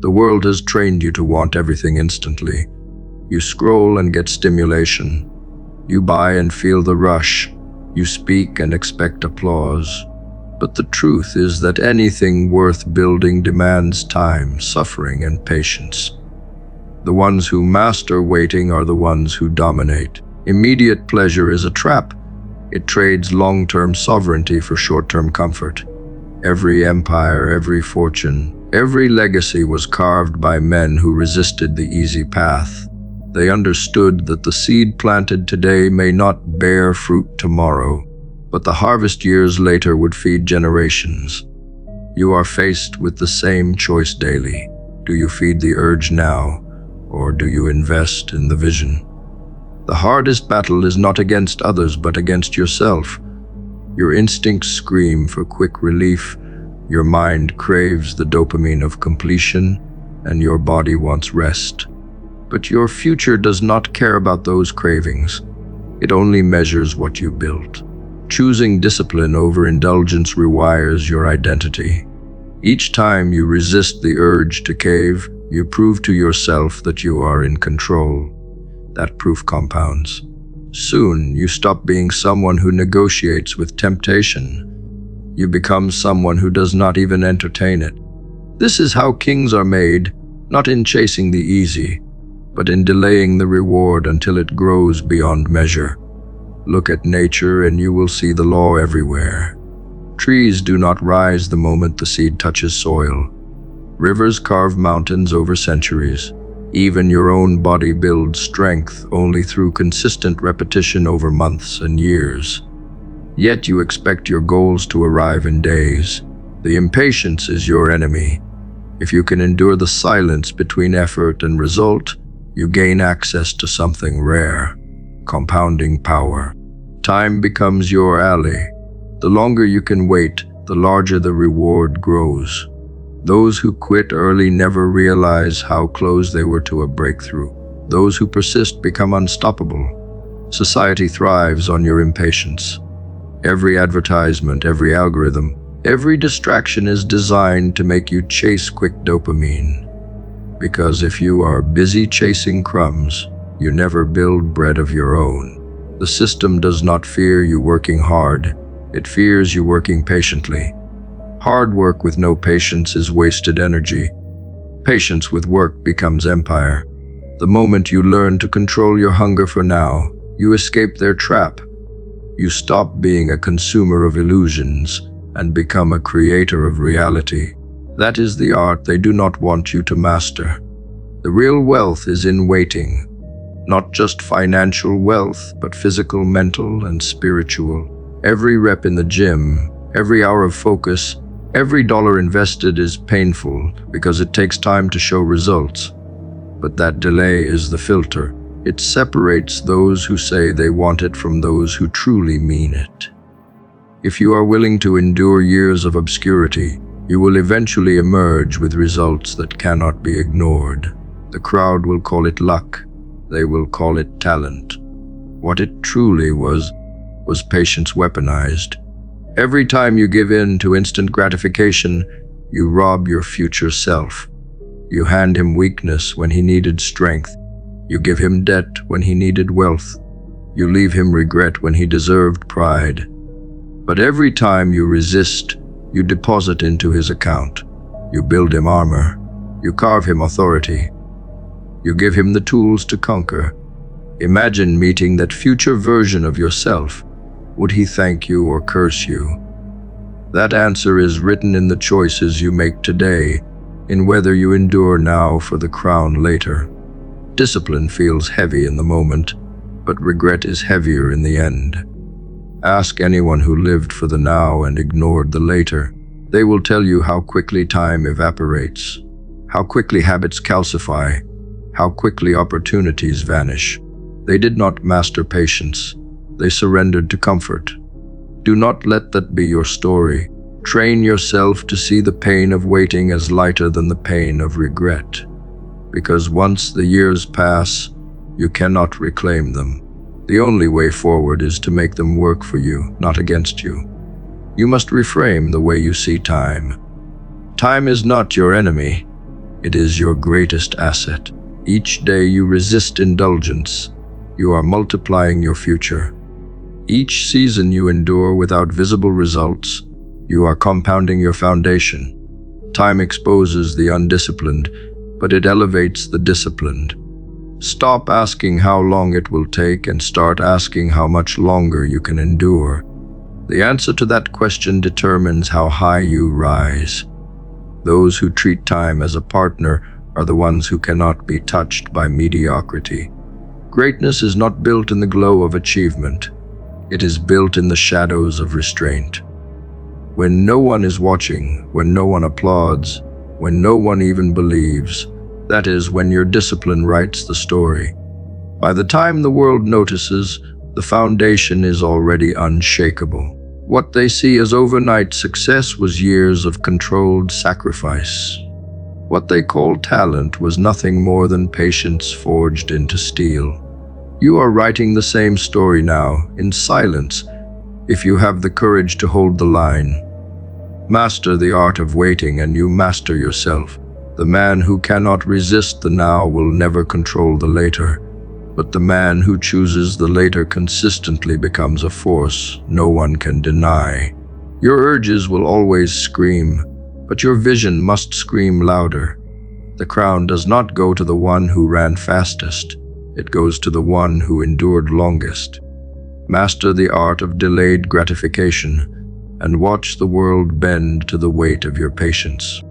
The world has trained you to want everything instantly. You scroll and get stimulation. You buy and feel the rush. You speak and expect applause. But the truth is that anything worth building demands time, suffering, and patience. The ones who master waiting are the ones who dominate. Immediate pleasure is a trap. It trades long-term sovereignty for short-term comfort. Every empire, every fortune, every legacy was carved by men who resisted the easy path. They understood that the seed planted today may not bear fruit tomorrow, but the harvest years later would feed generations. You are faced with the same choice daily. Do you feed the urge now, or do you invest in the vision? The hardest battle is not against others, but against yourself. Your instincts scream for quick relief, your mind craves the dopamine of completion, and your body wants rest. But your future does not care about those cravings. It only measures what you built. Choosing discipline over indulgence rewires your identity. Each time you resist the urge to cave, you prove to yourself that you are in control. That proof compounds. Soon, you stop being someone who negotiates with temptation. You become someone who does not even entertain it. This is how kings are made, not in chasing the easy, but in delaying the reward until it grows beyond measure. Look at nature and you will see the law everywhere. Trees do not rise the moment the seed touches soil. Rivers carve mountains over centuries. Even your own body builds strength only through consistent repetition over months and years. Yet you expect your goals to arrive in days. The impatience is your enemy. If you can endure the silence between effort and result, you gain access to something rare, compounding power. Time becomes your ally. The longer you can wait, the larger the reward grows. Those who quit early never realize how close they were to a breakthrough. Those who persist become unstoppable. Society thrives on your impatience. Every advertisement, every algorithm, every distraction is designed to make you chase quick dopamine. Because if you are busy chasing crumbs, you never build bread of your own. The system does not fear you working hard. It fears you working patiently. Hard work with no patience is wasted energy. Patience with work becomes empire. The moment you learn to control your hunger for now, you escape their trap. You stop being a consumer of illusions and become a creator of reality. That is the art they do not want you to master. The real wealth is in waiting. Not just financial wealth, but physical, mental, and spiritual. Every rep in the gym, every hour of focus, every dollar invested is painful because it takes time to show results. But that delay is the filter. It separates those who say they want it from those who truly mean it. If you are willing to endure years of obscurity, you will eventually emerge with results that cannot be ignored. The crowd will call it luck. They will call it talent. What it truly was patience weaponized. Every time you give in to instant gratification, you rob your future self. You hand him weakness when he needed strength. You give him debt when he needed wealth. You leave him regret when he deserved pride. But every time you resist, you deposit into his account. You build him armor. You carve him authority. You give him the tools to conquer. Imagine meeting that future version of yourself. Would he thank you or curse you? That answer is written in the choices you make today, in whether you endure now for the crown later. Discipline feels heavy in the moment, but regret is heavier in the end. Ask anyone who lived for the now and ignored the later. They will tell you how quickly time evaporates, how quickly habits calcify, how quickly opportunities vanish. They did not master patience. They surrendered to comfort. Do not let that be your story. Train yourself to see the pain of waiting as lighter than the pain of regret. Because once the years pass, you cannot reclaim them. The only way forward is to make them work for you, not against you. You must reframe the way you see time. Time is not your enemy. It is your greatest asset. Each day you resist indulgence, you are multiplying your future. Each season you endure without visible results, you are compounding your foundation. Time exposes the undisciplined, but it elevates the disciplined. Stop asking how long it will take and start asking how much longer you can endure. The answer to that question determines how high you rise. Those who treat time as a partner are the ones who cannot be touched by mediocrity. Greatness is not built in the glow of achievement. It is built in the shadows of restraint. When no one is watching, when no one applauds, when no one even believes, that is when your discipline writes the story. By the time the world notices, the foundation is already unshakable. What they see as overnight success was years of controlled sacrifice. What they call talent was nothing more than patience forged into steel. You are writing the same story now, in silence, if you have the courage to hold the line. Master the art of waiting and you master yourself. The man who cannot resist the now will never control the later, but the man who chooses the later consistently becomes a force no one can deny. Your urges will always scream, but your vision must scream louder. The crown does not go to the one who ran fastest. It goes to the one who endured longest. Master the art of delayed gratification and watch the world bend to the weight of your patience.